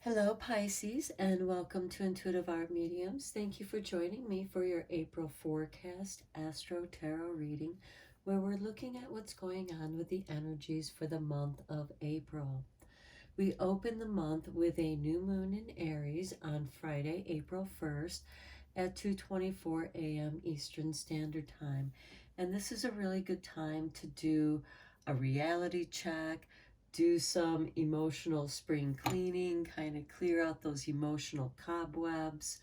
Hello, Pisces, and welcome to Intuitive Art Mediums. Thank you for joining me for your April forecast Astro Tarot reading, where we're looking at what's going on with the energies for the month of April. We open the month with a new moon in Aries on Friday, April 1st at 2:24 a.m. Eastern Standard Time. And this is a really good time to do a reality check, do some emotional spring cleaning, kind of clear out those emotional cobwebs,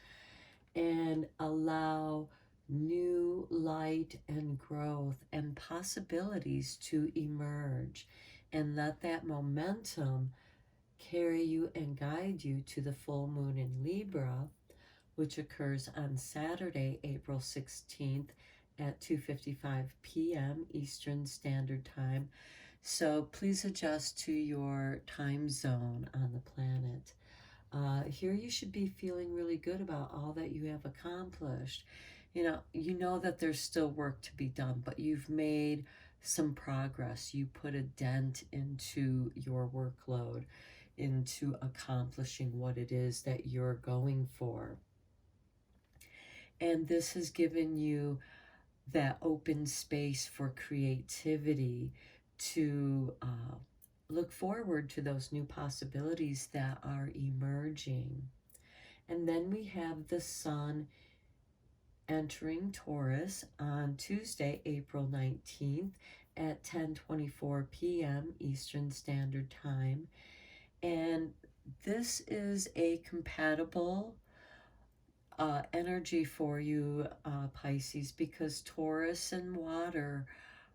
and allow new light and growth and possibilities to emerge, and let that momentum carry you and guide you to the full moon in Libra, which occurs on Saturday, April 16th at 2:55 p.m. Eastern Standard Time. So please adjust to your time zone on the planet. Here you should be feeling really good about all that you have accomplished. You know that there's still work to be done, but you've made some progress. You put a dent into your workload, into accomplishing what it is that you're going for. And this has given you that open space for creativity to look forward to those new possibilities that are emerging. And then we have the sun entering Taurus on Tuesday, April 19th at 10:24 p.m. Eastern Standard Time. And this is a compatible energy for you, Pisces, because Taurus and water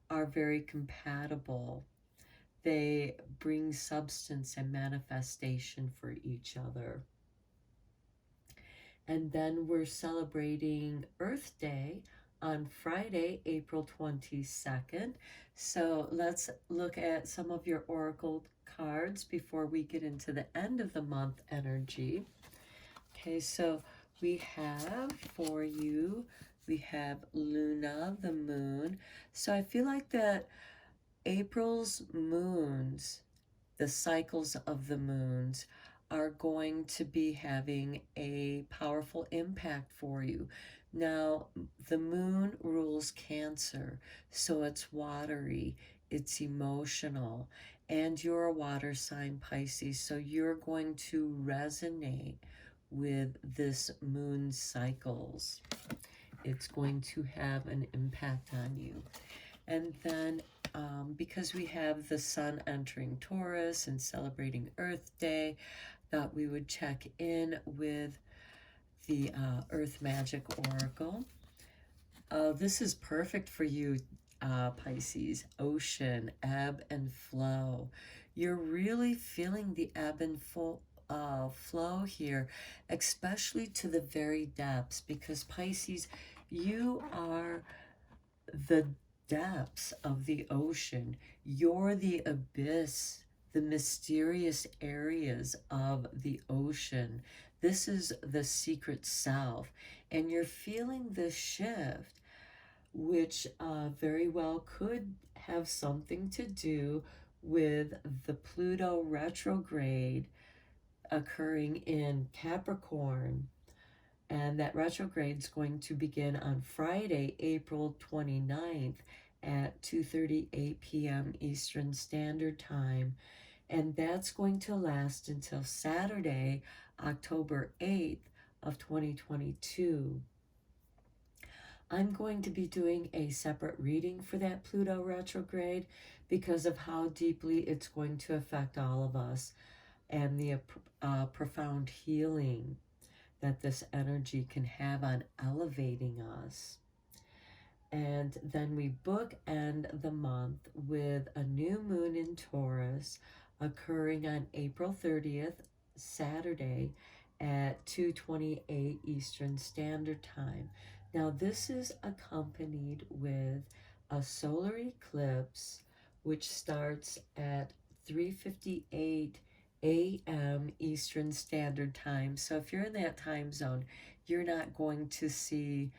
are very compatible. They bring substance and manifestation for each other. And then we're celebrating Earth Day on Friday, April 22nd. So let's look at some of your oracle cards before we get into the end of the month energy. Okay, so we have for you, we have Luna, the moon. So I feel like that April's moons, the cycles of the moons, are going to be having a powerful impact for you. Now, the moon rules Cancer, so it's watery, it's emotional, and you're a water sign, Pisces, so you're going to resonate with this moon cycles. It's going to have an impact on you. And then because we have the sun entering Taurus and celebrating Earth Day, thought we would check in with the Earth Magic Oracle. This is perfect for you, Pisces. Ocean, ebb and flow. You're really feeling the ebb and flow here, especially to the very depths, because Pisces, you are the depths of the ocean. You're the abyss, the mysterious areas of the ocean. This is the secret self. And you're feeling this shift, which very well could have something to do with the Pluto retrograde occurring in Capricorn. And that retrograde is going to begin on Friday, April 29th at 2:38 p.m. Eastern Standard Time. And that's going to last until Saturday, October 8th of 2022. I'm going to be doing a separate reading for that Pluto retrograde because of how deeply it's going to affect all of us and the profound healing that this energy can have on elevating us. And then we bookend the month with a new moon in Taurus occurring on April 30th, Saturday at 2:28 Eastern Standard Time. Now this is accompanied with a solar eclipse which starts at 3:58 a.m. Eastern Standard Time. So if you're in that time zone, you're not going to see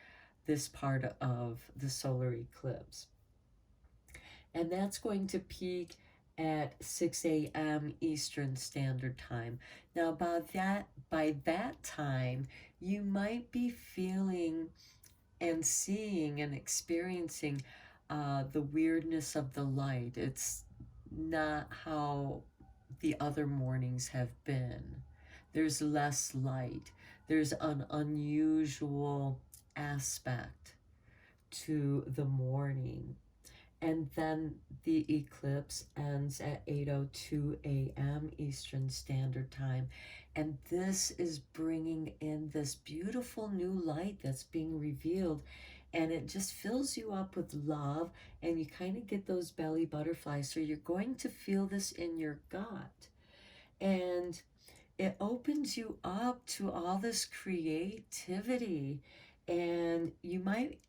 this part of the solar eclipse. And that's going to peak at 6 a.m. Eastern Standard Time. Now, by that time, you might be feeling and seeing and experiencing the weirdness of the light. It's not how the other mornings have been. There's less light. There's an unusual aspect to the morning. And then the eclipse ends at 8:02 a.m. Eastern Standard Time. And this is bringing in this beautiful new light that's being revealed. And it just fills you up with love, and you kind of get those belly butterflies. So you're going to feel this in your gut. And it opens you up to all this creativity. And you might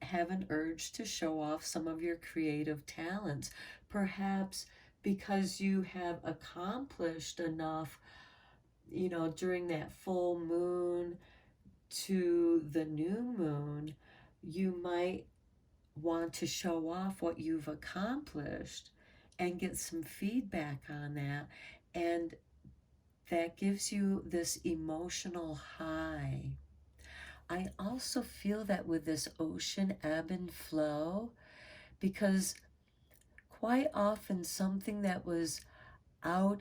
have an urge to show off some of your creative talents, perhaps because you have accomplished enough, during that full moon to the new moon. You might want to show off what you've accomplished and get some feedback on that. And that gives you this emotional high. I also feel that with this ocean ebb and flow, because quite often something that was out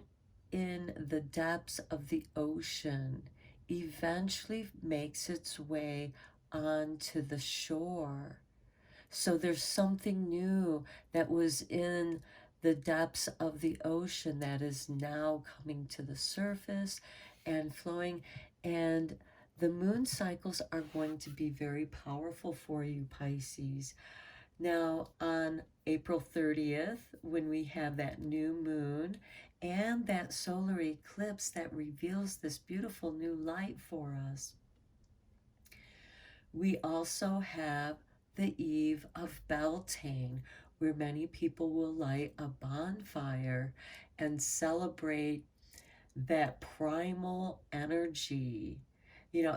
in the depths of the ocean eventually makes its way onto the shore. So there's something new that was in the depths of the ocean that is now coming to the surface and flowing. And the moon cycles are going to be very powerful for you, Pisces. Now, on April 30th, when we have that new moon and that solar eclipse that reveals this beautiful new light for us, we also have the eve of Beltane, where many people will light a bonfire and celebrate that primal energy.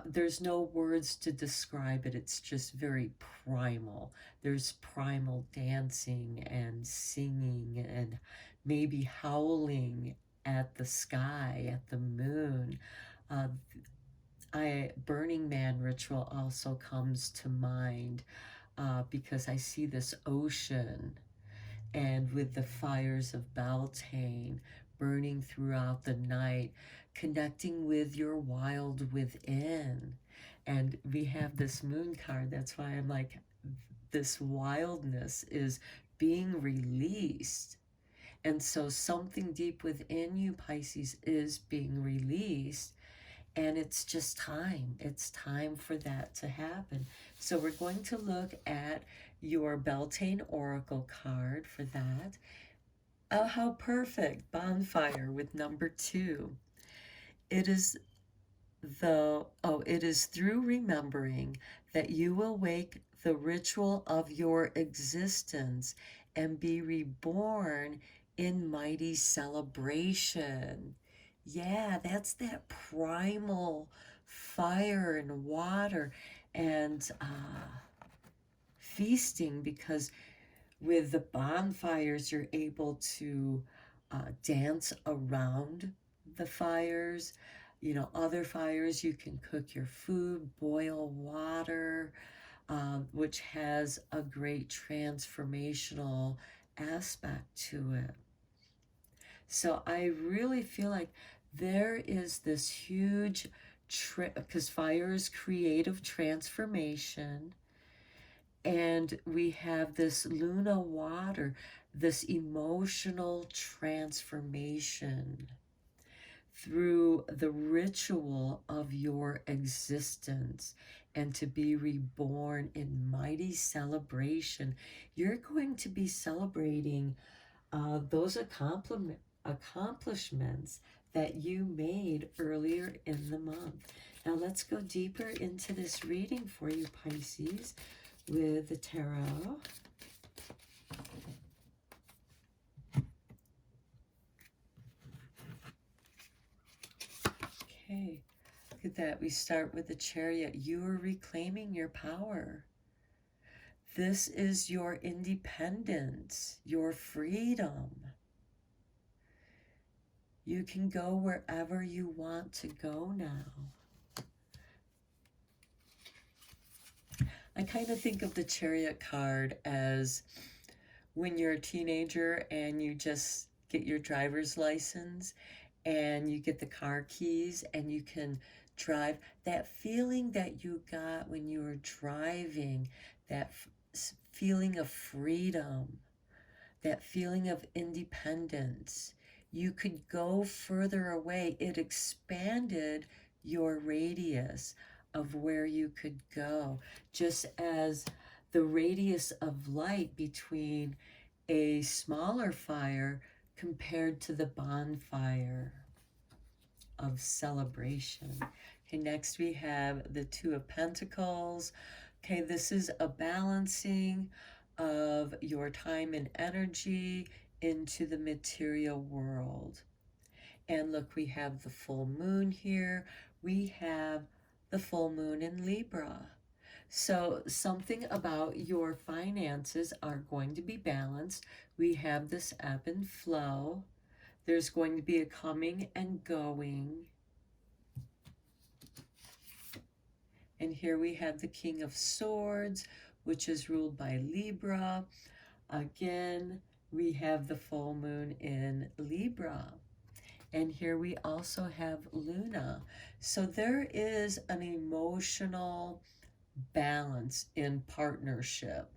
There's no words to describe it. It's just very primal. There's primal dancing and singing and maybe howling at the sky, at the moon. Uh, Burning Man ritual also comes to mind because I see this ocean, and with the fires of Beltane burning throughout the night, connecting with your wild within. And we have this moon card. That's why I'm like, this wildness is being released. And so something deep within you, Pisces, is being released. And it's just time. It's time for that to happen. So we're going to look at your Beltane Oracle card for that. Oh, how perfect. Bonfire with number 2. It is it is through remembering that you will wake the ritual of your existence and be reborn in mighty celebration. Yeah, that's that primal fire and water and feasting, because with the bonfires, you're able to dance around the fires. Other fires, you can cook your food, boil water, which has a great transformational aspect to it. So I really feel like there is this huge, because fire is creative transformation, and we have this Luna water, this emotional transformation through the ritual of your existence, and to be reborn in mighty celebration. You're going to be celebrating those accomplishments that you made earlier in the month. Now let's go deeper into this reading for you, Pisces, with the tarot. Okay, look at that. We start with the Chariot. You are reclaiming your power. This is your independence, your freedom. You can go wherever you want to go now. I kind of think of the Chariot card as when you're a teenager and you just get your driver's license and you get the car keys and you can drive. That feeling that you got when you were driving, that feeling of freedom, that feeling of independence. You could go further away. It expanded your radius of where you could go, just as the radius of light between a smaller fire compared to the bonfire of celebration. Okay, next we have the Two of Pentacles. Okay, this is a balancing of your time and energy into the material world. And look, we have the full moon here. We have the full moon in Libra. So something about your finances are going to be balanced. We have this ebb and flow. There's going to be a coming and going. And here we have the King of Swords, which is ruled by Libra. Again, we have the full moon in Libra. And here we also have Luna. So there is an emotional balance in partnership.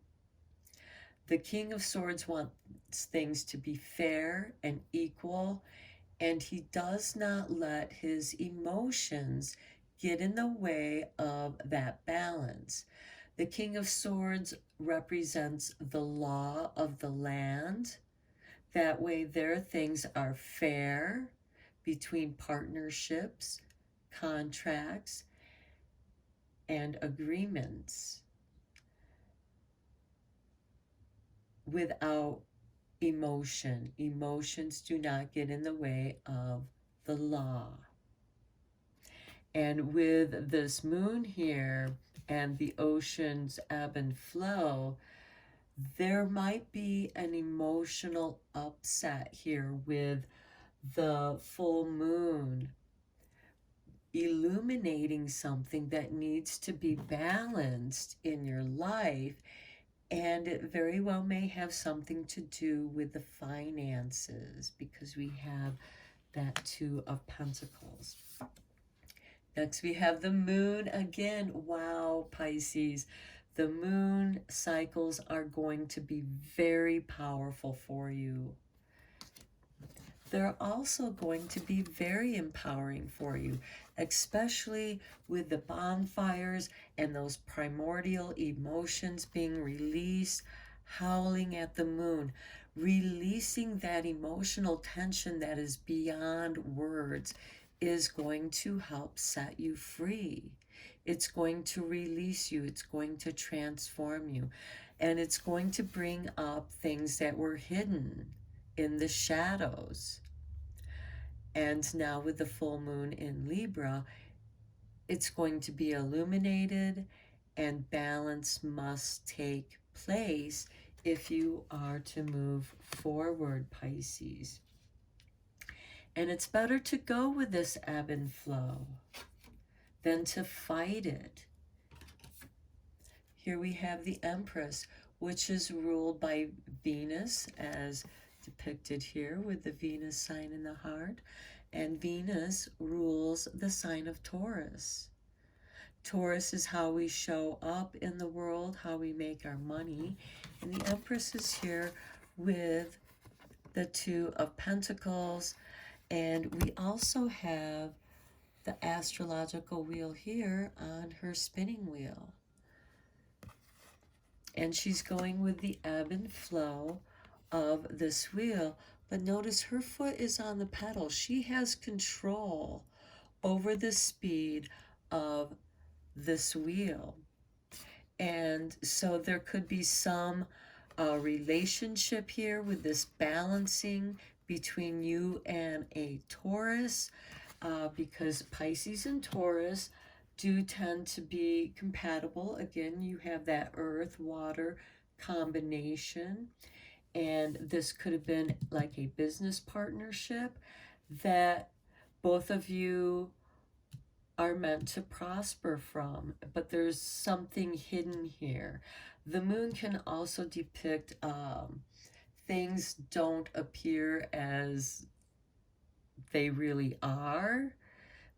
The King of Swords wants things to be fair and equal, and he does not let his emotions get in the way of that balance. The King of Swords represents the law of the land. That way their things are fair between partnerships, contracts, and agreements without emotion. Emotions do not get in the way of the law. And with this moon here and the ocean's ebb and flow, there might be an emotional upset here with the full moon illuminating something that needs to be balanced in your life. And it very well may have something to do with the finances, because we have that Two of Pentacles. Next, we have the moon again. Wow, Pisces. The moon cycles are going to be very powerful for you. They're also going to be very empowering for you, especially with the bonfires and those primordial emotions being released, howling at the moon, releasing that emotional tension that is beyond words is going to help set you free. It's going to release you. It's going to transform you. And it's going to bring up things that were hidden in the shadows. And now with the full moon in Libra, it's going to be illuminated, and balance must take place if you are to move forward, Pisces. And it's better to go with this ebb and flow than to fight it. Here we have the Empress, which is ruled by Venus, as depicted here with the Venus sign in the heart. And Venus rules the sign of Taurus. Taurus is how we show up in the world, how we make our money. And the Empress is here with the Two of Pentacles. And we also have the astrological wheel here on her spinning wheel. And she's going with the ebb and flow of this wheel. But notice her foot is on the pedal. She has control over the speed of this wheel. And so there could be some relationship here with this balancing between you and a Taurus, because Pisces and Taurus do tend to be compatible. Again, you have that earth-water combination. And this could have been like a business partnership. that both of you are meant to prosper from, but there's something hidden here. The moon can also depict things don't appear as they really are,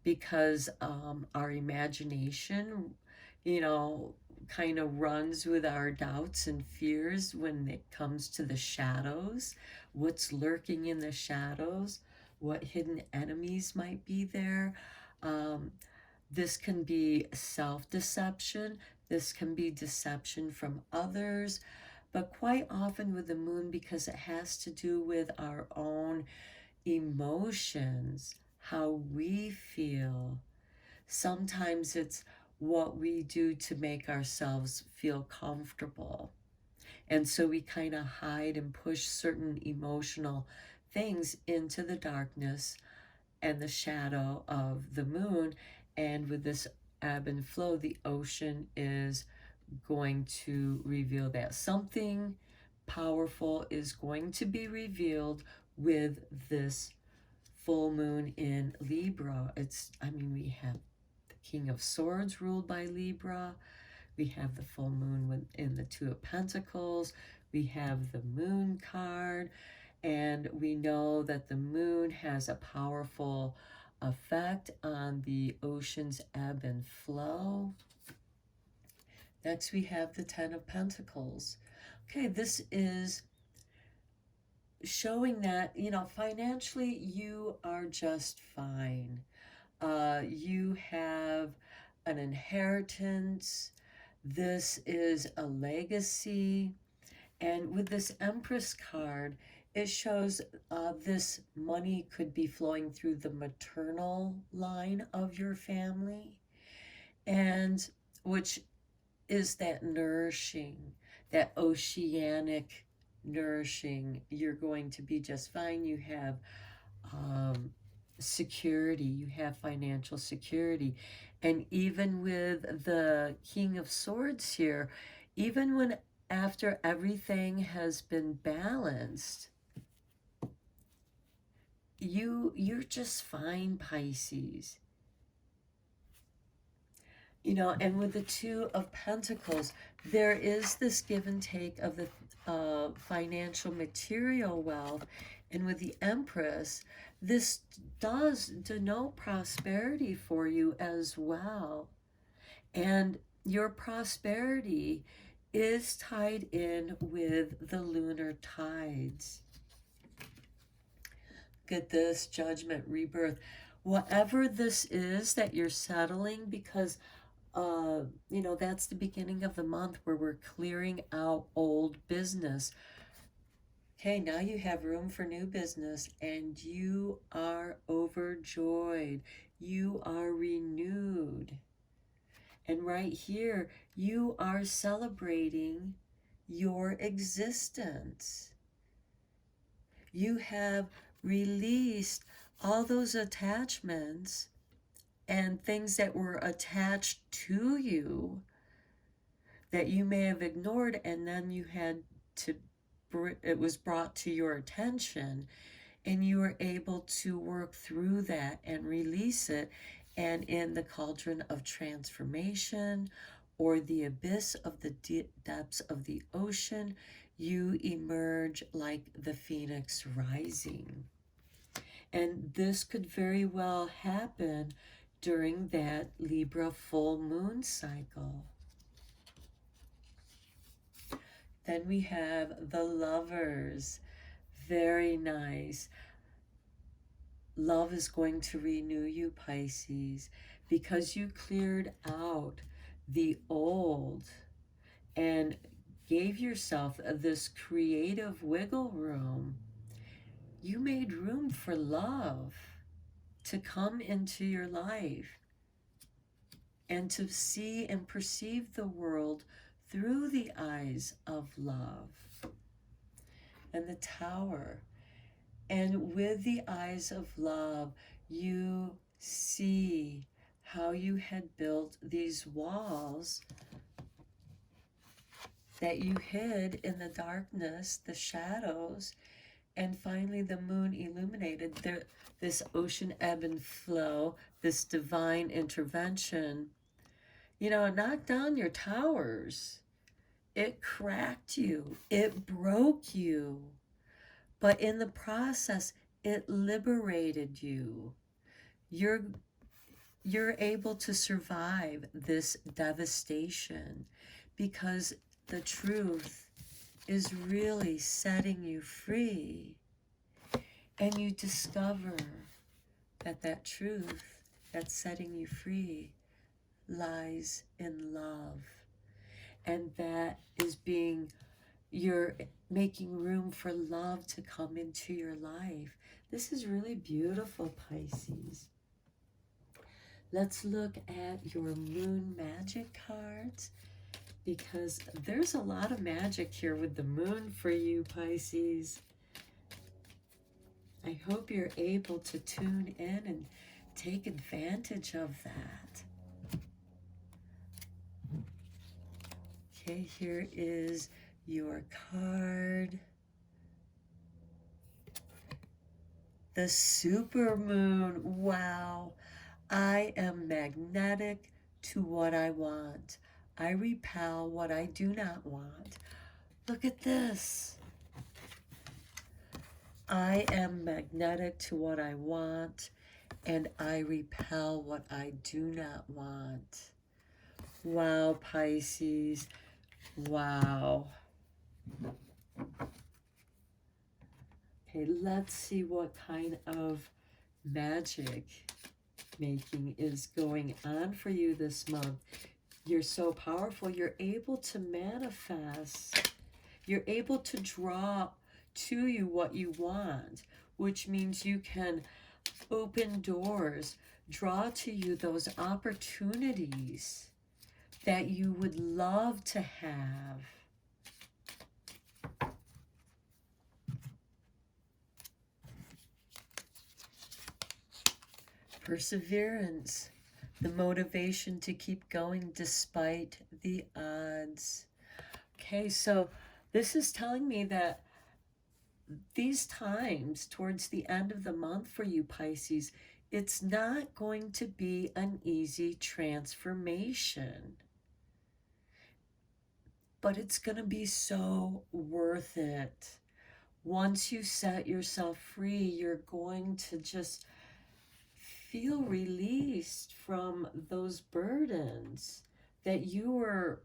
because our imagination, you know, kind of runs with our doubts and fears when it comes to the shadows, what's lurking in the shadows, what hidden enemies might be there. Um, this can be self-deception. This can be deception from others. But quite often with the moon, because it has to do with our own emotions, how we feel. Sometimes it's what we do to make ourselves feel comfortable. And so we kind of hide and push certain emotional things into the darkness and the shadow of the moon. And with this ebb and flow, the ocean is going to reveal that. Something powerful is going to be revealed with this full moon in Libra. We have the King of Swords ruled by Libra. We have the full moon in the Two of Pentacles. We have the moon card. And we know that the moon has a powerful effect on the ocean's ebb and flow. Next, we have the Ten of Pentacles. Okay, this is showing that, financially you are just fine. You have an inheritance. This is a legacy. And with this Empress card, it shows this money could be flowing through the maternal line of your family, and which is that nourishing, that oceanic nourishing. You're going to be just fine. You have security, you have financial security. And even with the King of Swords here, even when after everything has been balanced, you're just fine, Pisces. And with the Two of Pentacles, there is this give and take of the financial material wealth. And with the Empress, this does denote prosperity for you as well. And your prosperity is tied in with the lunar tides. Get this: Judgment, rebirth. Whatever this is that you're settling, because that's the beginning of the month where we're clearing out old business. Okay, now you have room for new business, and you are overjoyed. You are renewed. And right here, you are celebrating your existence. You have released all those attachments and things that were attached to you that you may have ignored, and then it was brought to your attention, and you were able to work through that and release it. And in the cauldron of transformation, or the abyss of the depths of the ocean, you emerge like the phoenix rising. And this could very well happen during that Libra full moon cycle. Then we have the Lovers. Very nice. Love is going to renew you, Pisces, because you cleared out the old and gave yourself this creative wiggle room. You made room for love to come into your life and to see and perceive the world through the eyes of love. And the Tower. And with the eyes of love, you see how you had built these walls that you hid in the darkness, the shadows, And finally, the moon illuminated this ocean ebb and flow, this divine intervention. You know, it knocked down your towers. It cracked you. It broke you. But in the process, it liberated you. You're able to survive this devastation because the truth is really setting you free. And you discover that that truth that's setting you free lies in love. And that is you're making room for love to come into your life. This is really beautiful, Pisces. Let's look at your moon magic cards, because there's a lot of magic here with the moon for you, Pisces. I hope you're able to tune in and take advantage of that. Okay, here is your card. The supermoon. Wow. I am magnetic to what I want. I repel what I do not want. Look at this. I am magnetic to what I want, and I repel what I do not want. Wow, Pisces. Wow. Okay, let's see what kind of magic making is going on for you this month. You're so powerful. You're able to manifest. You're able to draw to you what you want, which means you can open doors, draw to you those opportunities that you would love to have. Perseverance, the motivation to keep going despite the odds. Okay, so this is telling me that these times towards the end of the month for you, Pisces, it's not going to be an easy transformation, but it's going to be so worth it. Once you set yourself free, you're going to just feel released from those burdens that you were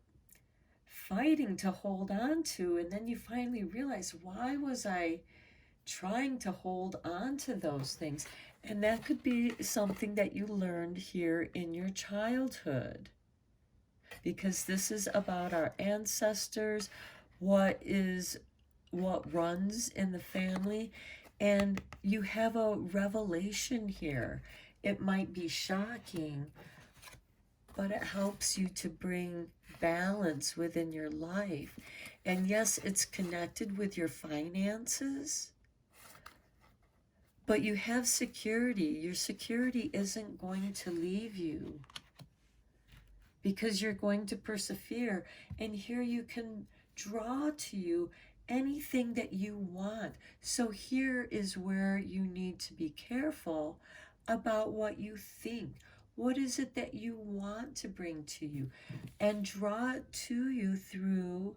fighting to hold on to, and then you finally realize, why was I trying to hold on to those things? And that could be something that you learned here in your childhood, because this is about our ancestors, what runs in the family, and you have a revelation here. It might be shocking, but it helps you to bring balance within your life. And yes, it's connected with your finances, but you have security. Your security isn't going to leave you because you're going to persevere. And here you can draw to you anything that you want. So here is where you need to be careful about what you think. What is it that you want to bring to you? And draw it to you through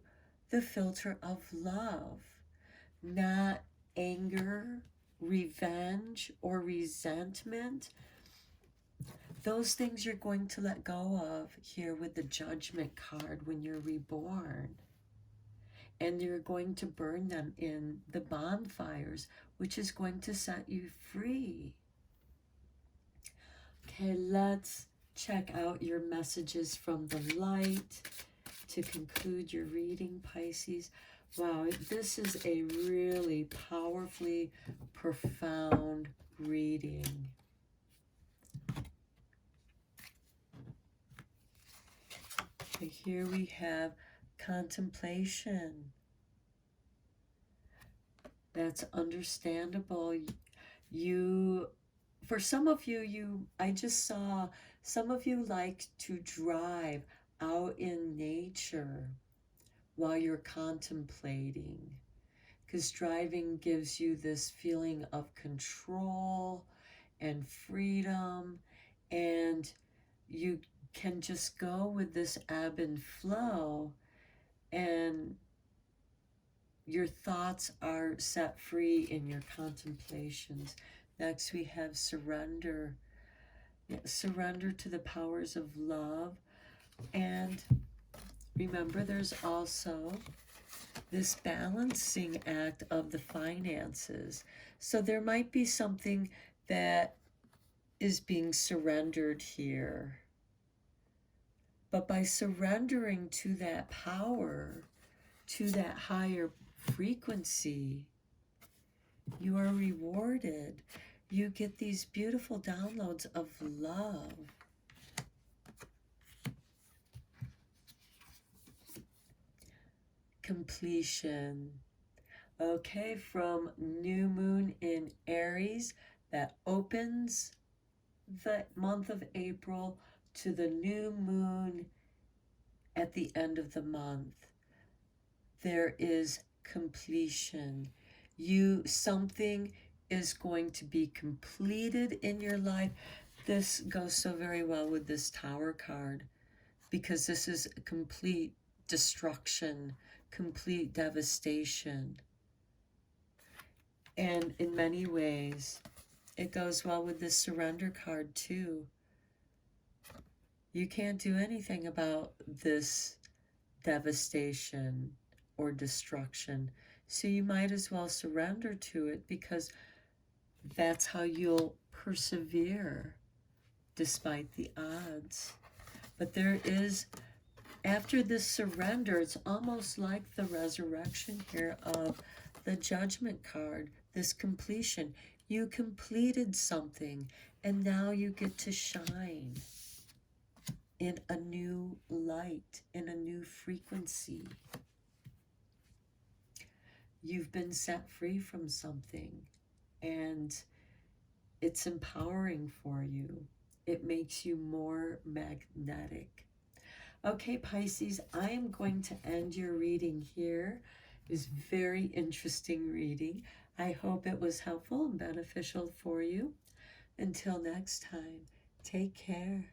the filter of love, not anger, revenge, or resentment. Those things you're going to let go of here with the Judgment card when you're reborn. And you're going to burn them in the bonfires, which is going to set you free. Okay, let's check out your messages from the light to conclude your reading, Pisces. Wow, this is a really powerfully profound reading. Okay, here we have contemplation. That's understandable. For some of you, I just saw some of you like to drive out in nature while you're contemplating. because driving gives you this feeling of control and freedom, and you can just go with this ebb and flow, and your thoughts are set free in your contemplations. Next, we have surrender. Surrender to the powers of love. And remember, there's also this balancing act of the finances. So there might be something that is being surrendered here. But by surrendering to that power, to that higher frequency, you are rewarded. You get these beautiful downloads of love. Completion. Okay, from new moon in Aries that opens the month of April to the new moon at the end of the month. There is completion. Something is going to be completed in your life. This goes so very well with this Tower card, because this is complete destruction, complete devastation. And in many ways, it goes well with this Surrender card too. You can't do anything about this devastation or destruction, so you might as well surrender to it, because that's how you'll persevere despite the odds. But there is, after this surrender, it's almost like the resurrection here of the Judgment card, this completion. You completed something, and now you get to shine in a new light, in a new frequency. You've been set free from something, and it's empowering for you. It makes you more magnetic. Okay, Pisces, I am going to end your reading here. It was very interesting reading. I hope it was helpful and beneficial for you. Until next time, take care.